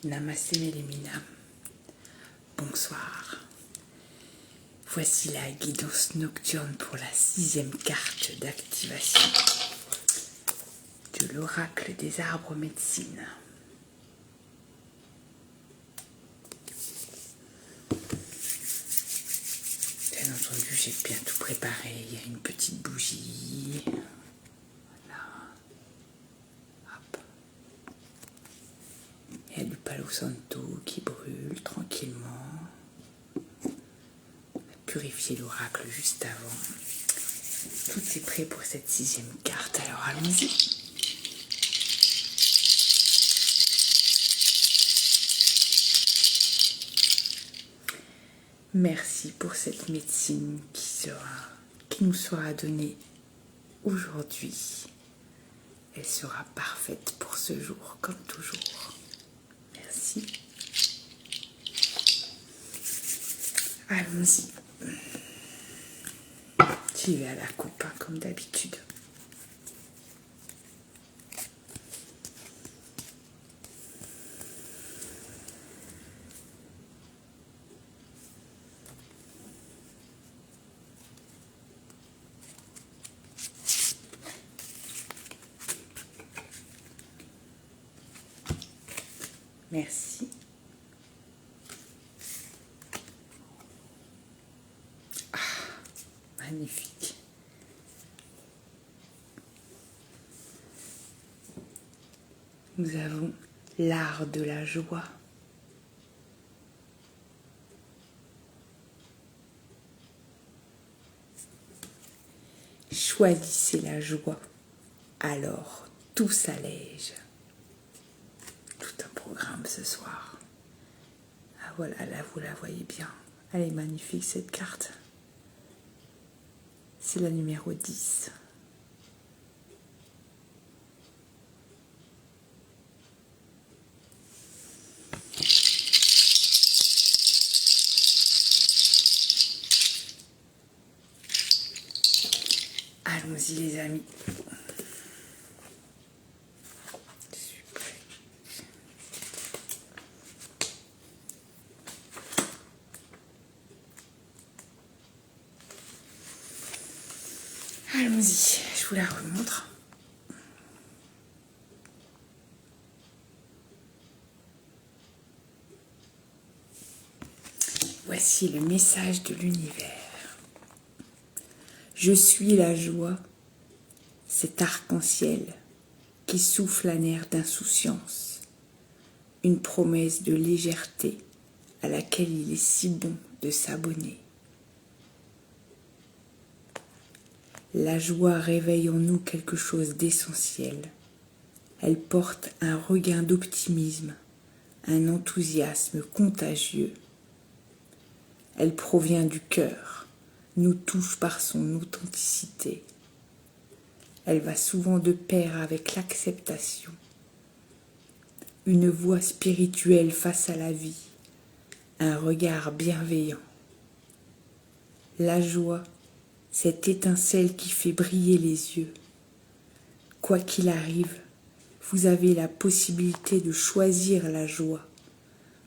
Namasté Mélémina. Bonsoir. Voici la guidance nocturne pour la 6e carte d'activation de l'oracle des arbres médecine. Bien entendu, j'ai bien tout préparé. Il y a une petite bougie. Voilà. Hop. Il y a du Palo Santo qui brûle tranquillement. On a purifié l'oracle juste avant. Tout est prêt pour cette 6e carte. Alors allons-y. Merci pour cette médecine qui nous sera donnée aujourd'hui. Elle sera parfaite pour ce jour, comme toujours. Merci. Allons-y. J'y vais à la coupe, comme d'habitude. Merci. Ah, magnifique. Nous avons l'art de la joie. Choisissez la joie, alors tout s'allège. Tout un programme ce soir. Ah voilà, là vous la voyez bien. Elle est magnifique cette carte. C'est la numéro 10. Allons-y les amis. Super. Allons-y, je vous la remontre. Voici le message de l'univers. Je suis la joie, cet arc-en-ciel qui souffle un air d'insouciance, une promesse de légèreté à laquelle il est si bon de s'abonner. La joie réveille en nous quelque chose d'essentiel. Elle porte un regain d'optimisme, un enthousiasme contagieux. Elle provient du cœur, nous touche par son authenticité. Elle va souvent de pair avec l'acceptation. Une voix spirituelle face à la vie, un regard bienveillant. La joie, cette étincelle qui fait briller les yeux. Quoi qu'il arrive, vous avez la possibilité de choisir la joie,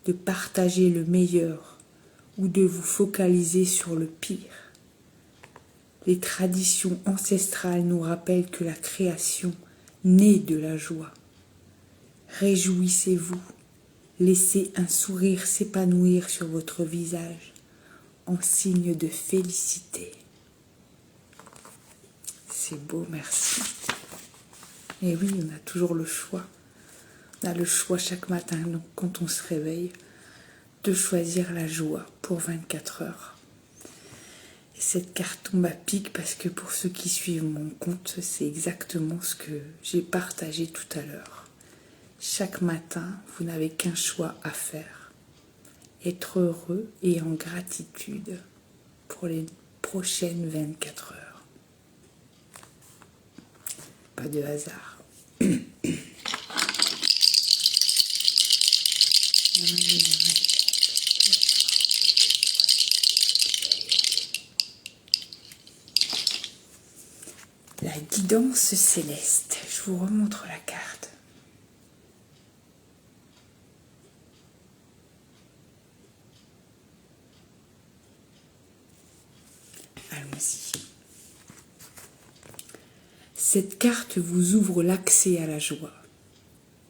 de partager le meilleur ou de vous focaliser sur le pire. Les traditions ancestrales nous rappellent que la création naît de la joie. Réjouissez-vous, laissez un sourire s'épanouir sur votre visage en signe de félicité. C'est beau, merci. Et oui, on a toujours le choix. On a le choix chaque matin, donc, quand on se réveille, de choisir la joie pour 24 heures. Et cette carte tombe à pic parce que pour ceux qui suivent mon compte, c'est exactement ce que j'ai partagé tout à l'heure. Chaque matin, vous n'avez qu'un choix à faire. Être heureux et en gratitude pour les prochaines 24 heures. Pas de hasard. La guidance céleste. Je vous remontre la carte. allons-y. Cette carte vous ouvre l'accès à la joie.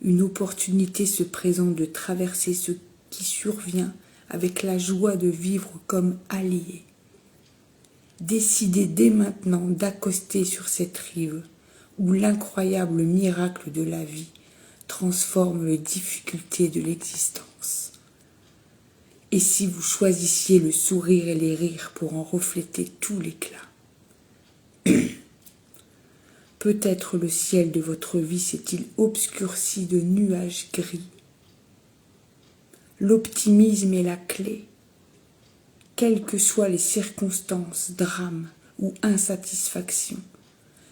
Une opportunité se présente de traverser ce qui survient avec la joie de vivre comme allié. Décidez dès maintenant d'accoster sur cette rive où l'incroyable miracle de la vie transforme les difficultés de l'existence. Et si vous choisissiez le sourire et les rires pour en refléter tout l'éclat? Peut-être le ciel de votre vie s'est-il obscurci de nuages gris. L'optimisme est la clé. Quelles que soient les circonstances, drames ou insatisfactions,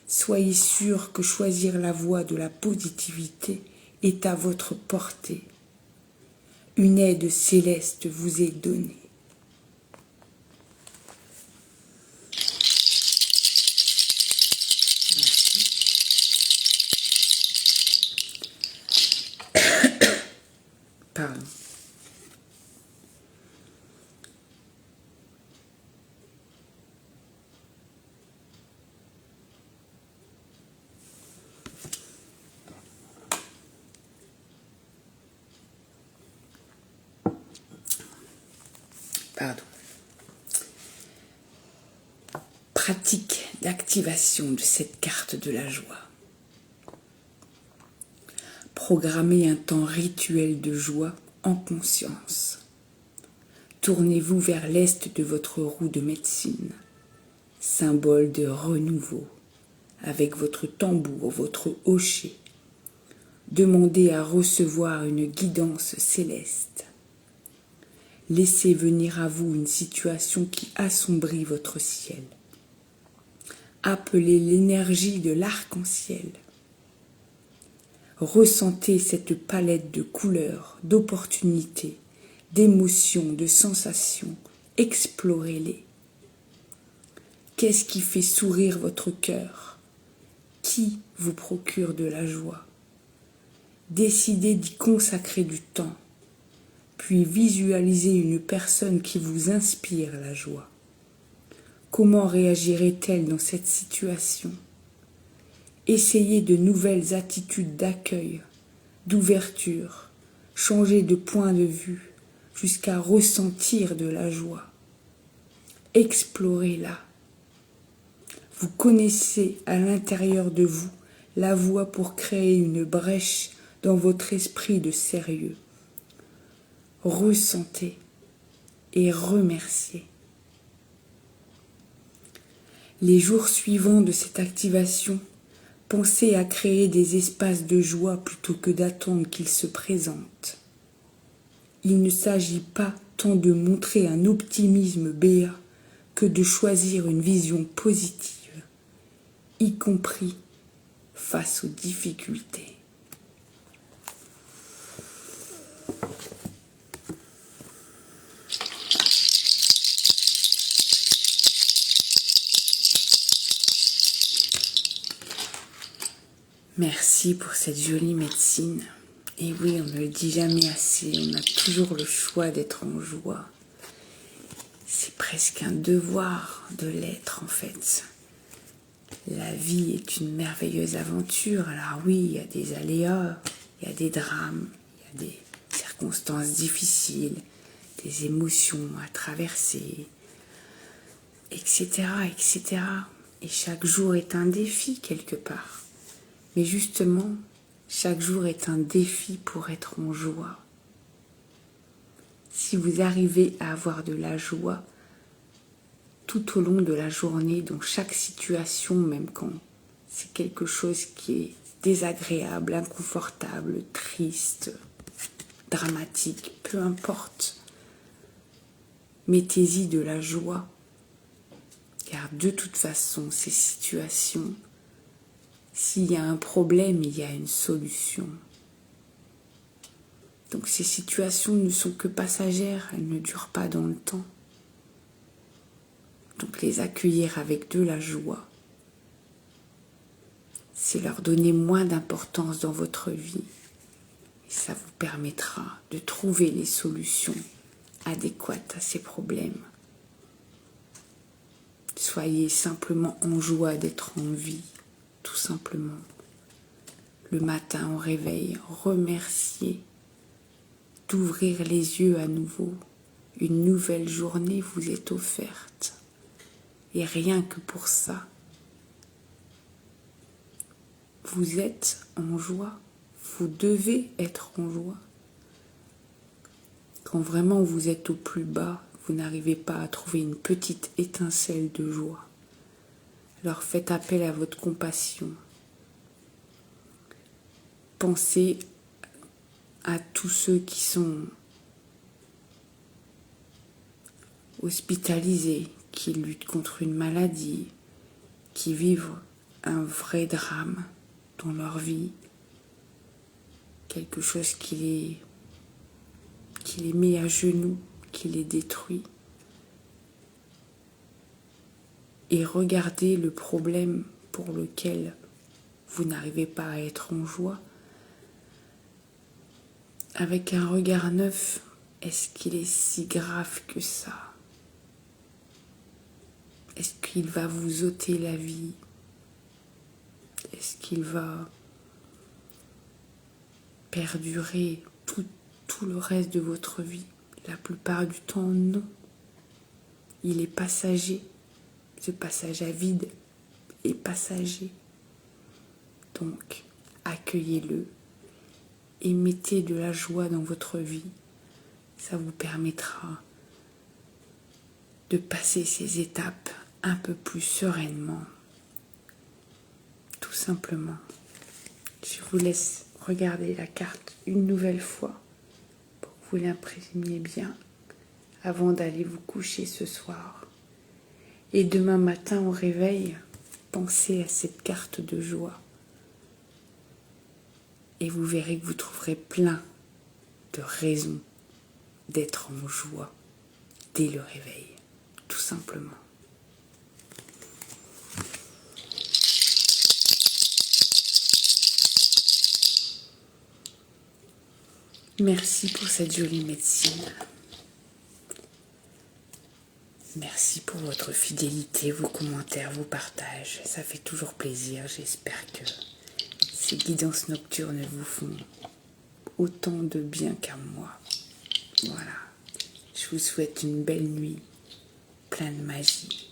soyez sûr que choisir la voie de la positivité est à votre portée. Une aide céleste vous est donnée. Pardon. Pardon. Pratique d'activation de cette carte de la joie. Programmez un temps rituel de joie en conscience. Tournez-vous vers l'est de votre roue de médecine, symbole de renouveau, avec votre tambour, votre hocher. Demandez à recevoir une guidance céleste. Laissez venir à vous une situation qui assombrit votre ciel. Appelez l'énergie de l'arc-en-ciel. Ressentez cette palette de couleurs, d'opportunités, d'émotions, de sensations. Explorez-les. Qu'est-ce qui fait sourire votre cœur? Qui vous procure de la joie? Décidez d'y consacrer du temps, puis visualisez une personne qui vous inspire la joie. Comment réagirait-elle dans cette situation? Essayez de nouvelles attitudes d'accueil, d'ouverture, changez de point de vue jusqu'à ressentir de la joie. Explorez-la. Vous connaissez à l'intérieur de vous la voie pour créer une brèche dans votre esprit de sérieux. Ressentez et remerciez. Les jours suivants de cette activation, pensez à créer des espaces de joie plutôt que d'attendre qu'ils se présentent. Il ne s'agit pas tant de montrer un optimisme béat que de choisir une vision positive, y compris face aux difficultés. Merci pour cette jolie médecine. Et oui, on ne le dit jamais assez, on a toujours le choix d'être en joie. C'est presque un devoir de l'être en fait. La vie est une merveilleuse aventure. Alors oui, il y a des aléas, il y a des drames, il y a des circonstances difficiles, des émotions à traverser, etc., etc. Et chaque jour est un défi quelque part. Mais justement, chaque jour est un défi pour être en joie. Si vous arrivez à avoir de la joie tout au long de la journée, dans chaque situation, même quand c'est quelque chose qui est désagréable, inconfortable, triste, dramatique, peu importe, mettez-y de la joie, car de toute façon, ces situations, s'il y a un problème, il y a une solution. Donc ces situations ne sont que passagères, elles ne durent pas dans le temps. Donc les accueillir avec de la joie, c'est leur donner moins d'importance dans votre vie. Et ça vous permettra de trouver les solutions adéquates à ces problèmes. Soyez simplement en joie d'être en vie, tout simplement. Le matin au réveil, remerciez d'ouvrir les yeux à nouveau. Une nouvelle journée vous est offerte. Et rien que pour ça, vous êtes en joie. Vous devez être en joie. Quand vraiment vous êtes au plus bas, vous n'arrivez pas à trouver une petite étincelle de joie. Alors faites appel à votre compassion. Pensez à tous ceux qui sont hospitalisés, qui luttent contre une maladie, qui vivent un vrai drame dans leur vie, quelque chose qui les met à genoux, qui les détruit. Et regardez le problème pour lequel vous n'arrivez pas à être en joie. Avec un regard neuf, est-ce qu'il est si grave que ça? Est-ce qu'il va vous ôter la vie? Est-ce qu'il va perdurer tout le reste de votre vie? La plupart du temps, non. Il est passager. Ce passage à vide est passager. Donc, accueillez-le et mettez de la joie dans votre vie. Ça vous permettra de passer ces étapes un peu plus sereinement. Tout simplement. Je vous laisse regarder la carte une nouvelle fois pour que vous l'imprimiez bien avant d'aller vous coucher ce soir. Et demain matin au réveil, pensez à cette carte de joie. Et vous verrez que vous trouverez plein de raisons d'être en joie dès le réveil, tout simplement. Merci pour cette jolie médecine. Merci pour votre fidélité, vos commentaires, vos partages. Ça fait toujours plaisir. J'espère que ces guidances nocturnes vous font autant de bien qu'à moi. Voilà. Je vous souhaite une belle nuit, plein de magie,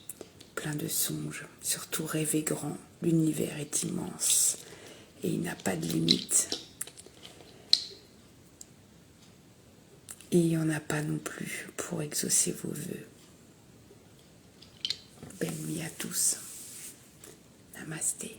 plein de songes. Surtout rêvez grand. L'univers est immense et il n'a pas de limite. Et il n'y en a pas non plus pour exaucer vos vœux. Belle nuit à tous. Namasté.